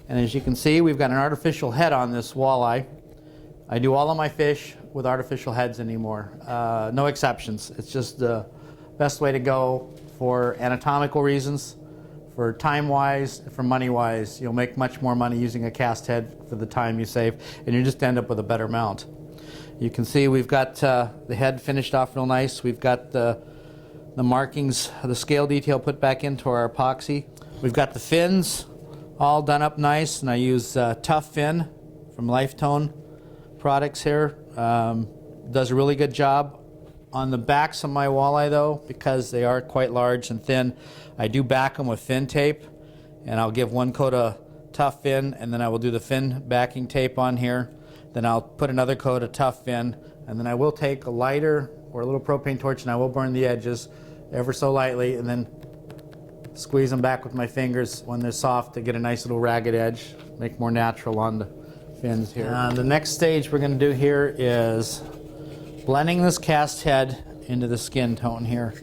And as you can see, we've got an artificial head on this walleye. I do all of my fish with artificial heads anymore. No exceptions. It's just the best way to go for anatomical reasons, for time-wise, for money-wise. You'll make much more money using a cast head for the time you save, and you just end up with a better mount. You can see we've got the head finished off real nice. We've got the markings, the scale detail put back into our epoxy. We've got the fins all done up nice, and I use Tough Fin from Lifetone products here. Does a really good job. On the backs of my walleye though, because they are quite large and thin, I do back them with fin tape, and I'll give one coat of Tough Fin, and then I will do the fin backing tape on here. Then I'll put another coat of Tough Fin, and then I will take a lighter or a little propane torch and I will burn the edges ever so lightly, and then squeeze them back with my fingers when they're soft to get a nice little ragged edge, make more natural on the fins here. The next stage we're going to do here is blending this cast head into the skin tone here,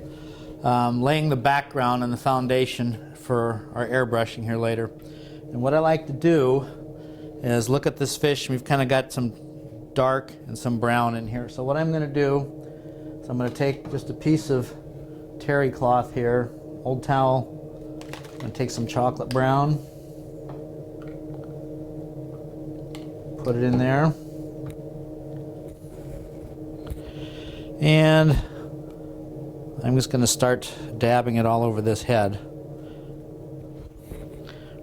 laying the background and the foundation for our airbrushing here later. And what I like to do is look at this fish. We've kind of got some dark and some brown in here. So what I'm going to do is I'm going to take just a piece of terry cloth here, old towel. I'm going to take some chocolate brown, put it in there, and I'm just going to start dabbing it all over this head.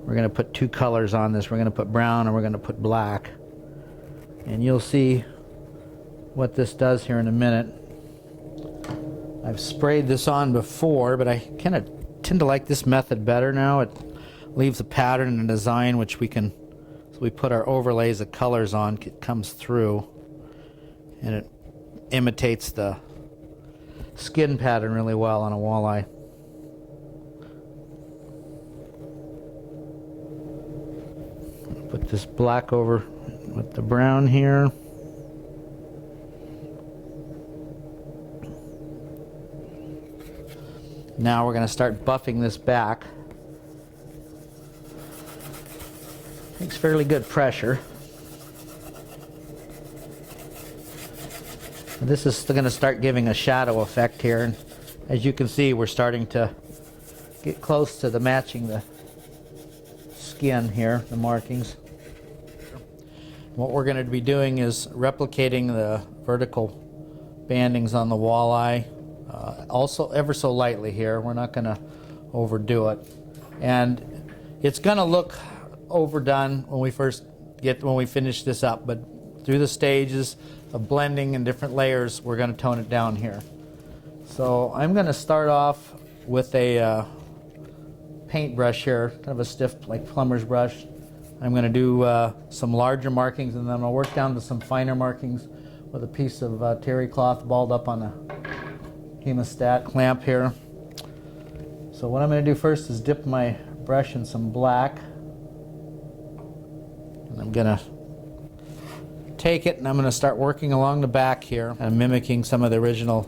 We're going to put two colors on this. We're going to put brown and we're going to put black. And you'll see what this does here in a minute. I've sprayed this on before, but I kind of tend to like this method better now. It leaves a pattern and a design which we can, so we put our overlays of colors on, it comes through, and it imitates the skin pattern really well on a walleye. Put this black over with the brown here. Now we're going to start buffing this back. Takes fairly good pressure. This is going to start giving a shadow effect here, and as you can see, we're starting to get close to the matching the skin here, the markings. What we're going to be doing is replicating the vertical bandings on the walleye, also ever so lightly here. We're not going to overdo it, and it's going to look overdone when we finish this up, but through the stages of blending and different layers, we're going to tone it down here. So I'm going to start off with a paintbrush here, kind of a stiff, like plumber's brush. I'm going to do some larger markings, and then I'll work down to some finer markings with a piece of terry cloth balled up on a hemostat clamp here. So what I'm going to do first is dip my brush in some black, and I'm going to take it and I'm going to start working along the back here and mimicking some of the original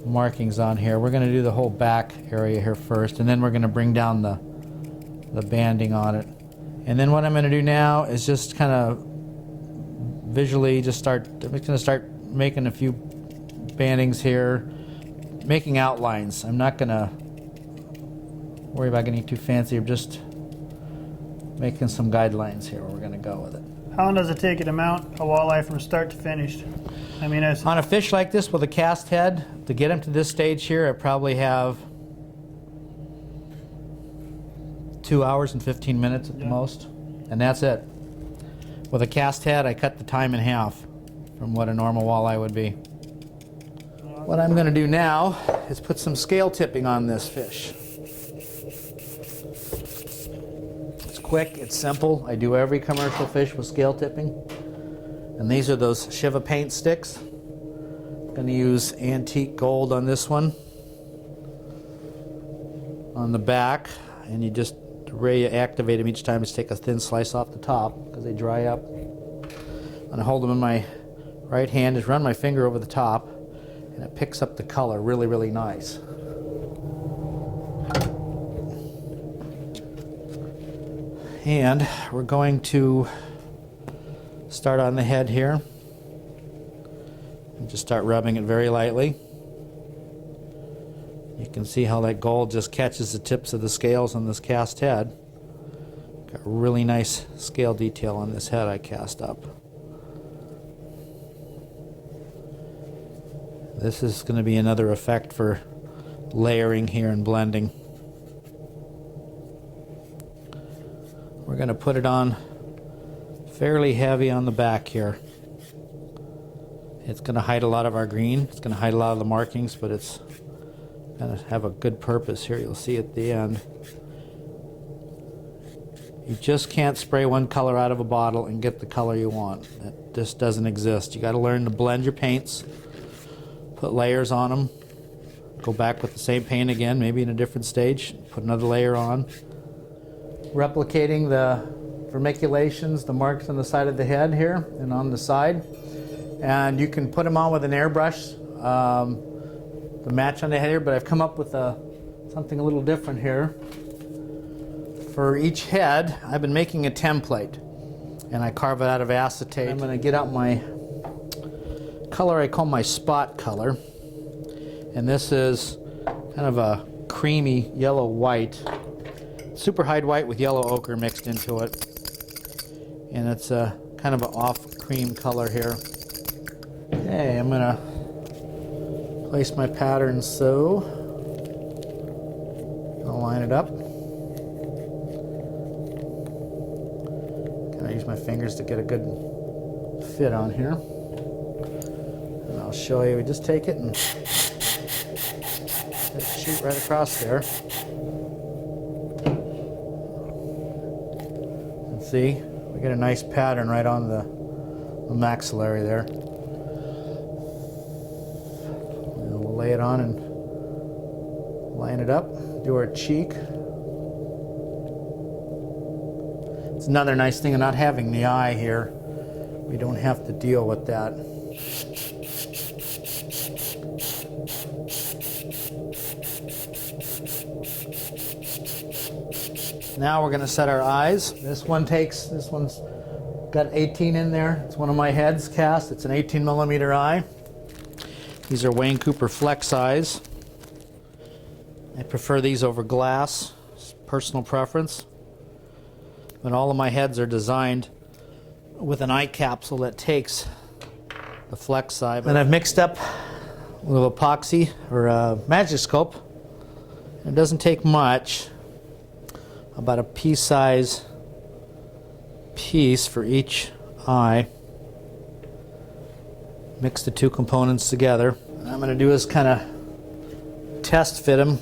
markings on here. We're going to do the whole back area here first, and then we're going to bring down the banding on it. And then what I'm going to do now is just kind of visually I'm just going to start making a few bandings here, making outlines. I'm not going to worry about getting too fancy. I'm just making some guidelines here where we're going to go with it. How long does it take you to mount a walleye from start to finish? I mean, on a fish like this with a cast head, to get him to this stage here, I probably have 2 hours and 15 minutes at the most, and that's it. With a cast head, I cut the time in half from what a normal walleye would be. What I'm going to do now is put some scale tipping on this fish. It's quick, it's simple. I do every commercial fish with scale tipping. And these are those Shiva paint sticks. I'm going to use antique gold on this one, on the back, and you just reactivate them each time. Just take a thin slice off the top because they dry up. And I hold them in my right hand, just run my finger over the top, and it picks up the color really, really nice. And we're going to start on the head here and just start rubbing it very lightly. You can see how that gold just catches the tips of the scales on this cast head. Got really nice scale detail on this head I cast up. This is going to be another effect for layering here and blending. We're going to put it on fairly heavy on the back here. It's going to hide a lot of our green. It's going to hide a lot of the markings, but it's going to have a good purpose here. You'll see at the end. You just can't spray one color out of a bottle and get the color you want. That just doesn't exist. You got to learn to blend your paints, put layers on them, go back with the same paint again, maybe in a different stage, put another layer on. Replicating the vermiculations, the marks on the side of the head here and on the side. And you can put them on with an airbrush, the match on the head here, but I've come up with something a little different here. For each head, I've been making a template, and I carve it out of acetate. I'm going to get out my color I call my spot color, and this is kind of a creamy yellow-white, super hide white with yellow ochre mixed into it, and it's a kind of an off cream color here. Okay, I'm going to place my pattern so. I'll line it up. I use my fingers to get a good fit on here. And I'll show you. We just take it and just shoot right across there. And see, we get a nice pattern right on the maxillary there. And we'll lay it on and line it up, do our cheek. It's another nice thing of not having the eye here. We don't have to deal with that. Now we're going to set our eyes. This one's got 18 in there. It's one of my heads cast. It's an 18mm eye. These are Wayne Cooper Flex eyes. I prefer these over glass. It's personal preference. And all of my heads are designed with an eye capsule that takes the flex eye. And I've mixed up a little epoxy or a magic scope. It doesn't take much, about a pea-size piece for each eye. Mix the two components together. What I'm going to do is kind of test fit them.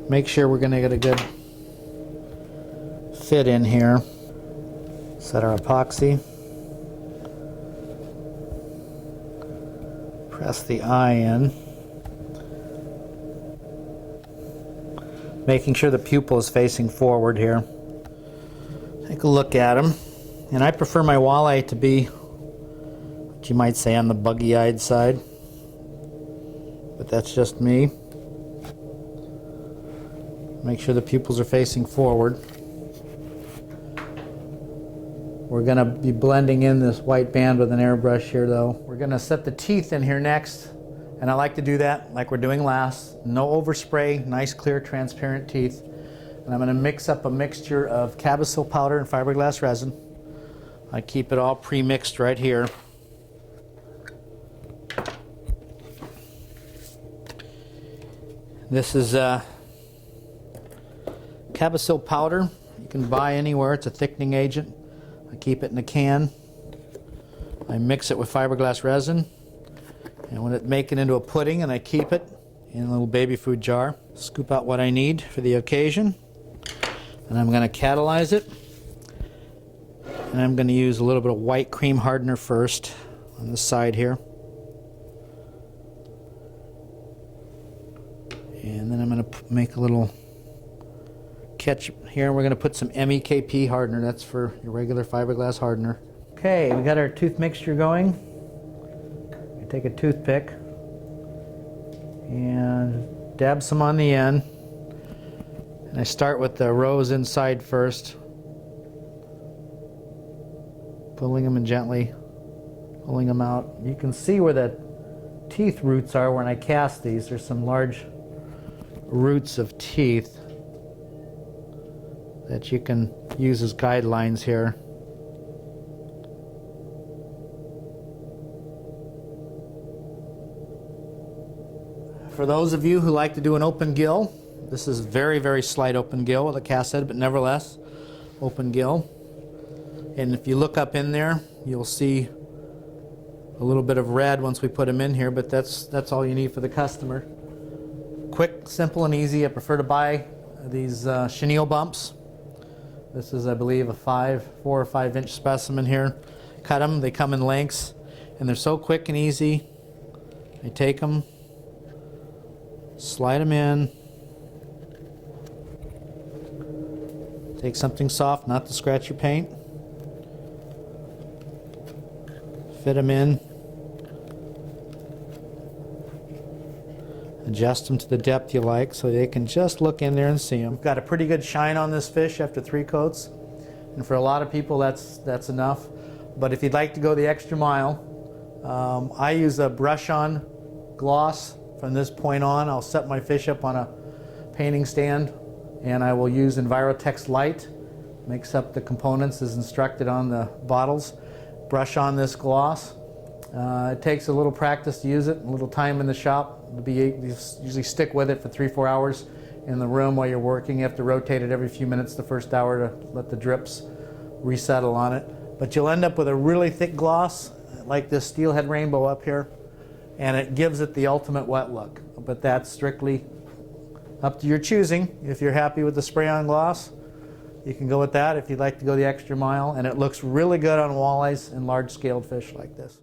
Make sure we're going to get a good fit in here. Set our epoxy. Press the eye in. Making sure the pupil is facing forward here. Take a look at them. And I prefer my walleye to be what you might say on the buggy-eyed side. But that's just me. Make sure the pupils are facing forward. We're going to be blending in this white band with an airbrush here though. We're going to set the teeth in here next, and I like to do that like we're doing last. No overspray, nice clear transparent teeth. And I'm going to mix up a mixture of Cabasol powder and fiberglass resin. I keep it all pre-mixed right here. This is Cabasol powder. You can buy anywhere. It's a thickening agent. I keep it in a can. I mix it with fiberglass resin, and when it's making into a pudding, and I keep it in a little baby food jar. Scoop out what I need for the occasion, and I'm going to catalyze it. And I'm going to use a little bit of white cream hardener first on the side here. And then I'm going to make a little catch here, and we're going to put some MEKP hardener. That's for your regular fiberglass hardener. Okay, we got our tooth mixture going. We take a toothpick and dab some on the end. And I start with the rows inside first. Pulling them and gently pulling them out. You can see where the teeth roots are when I cast these. There's some large roots of teeth that you can use as guidelines here. For those of you who like to do an open gill, this is very, very slight open gill with a cast head, but nevertheless, open gill. And if you look up in there, you'll see a little bit of red once we put them in here, but that's all you need for the customer. Quick, simple, and easy. I prefer to buy these chenille bumps. This is, I believe, a 4 or 5 inch specimen here. Cut them, they come in lengths, and they're so quick and easy. I take them, slide them in, take something soft, not to scratch your paint, fit them in, adjust them to the depth you like so they can just look in there and see them. We've got a pretty good shine on this fish after 3 coats, and for a lot of people that's enough. But if you'd like to go the extra mile, I use a brush-on gloss. From this point on, I'll set my fish up on a painting stand, and I will use Envirotex Light. Mix up the components as instructed on the bottles. Brush on this gloss. It takes a little practice to use it, a little time in the shop. You usually stick with it for 3-4 hours in the room while you're working. You have to rotate it every few minutes the first hour to let the drips resettle on it. But you'll end up with a really thick gloss, like this steelhead rainbow up here, and it gives it the ultimate wet look. But that's strictly up to your choosing. If you're happy with the spray-on gloss, you can go with that if you'd like to go the extra mile, and it looks really good on walleyes and large-scaled fish like this.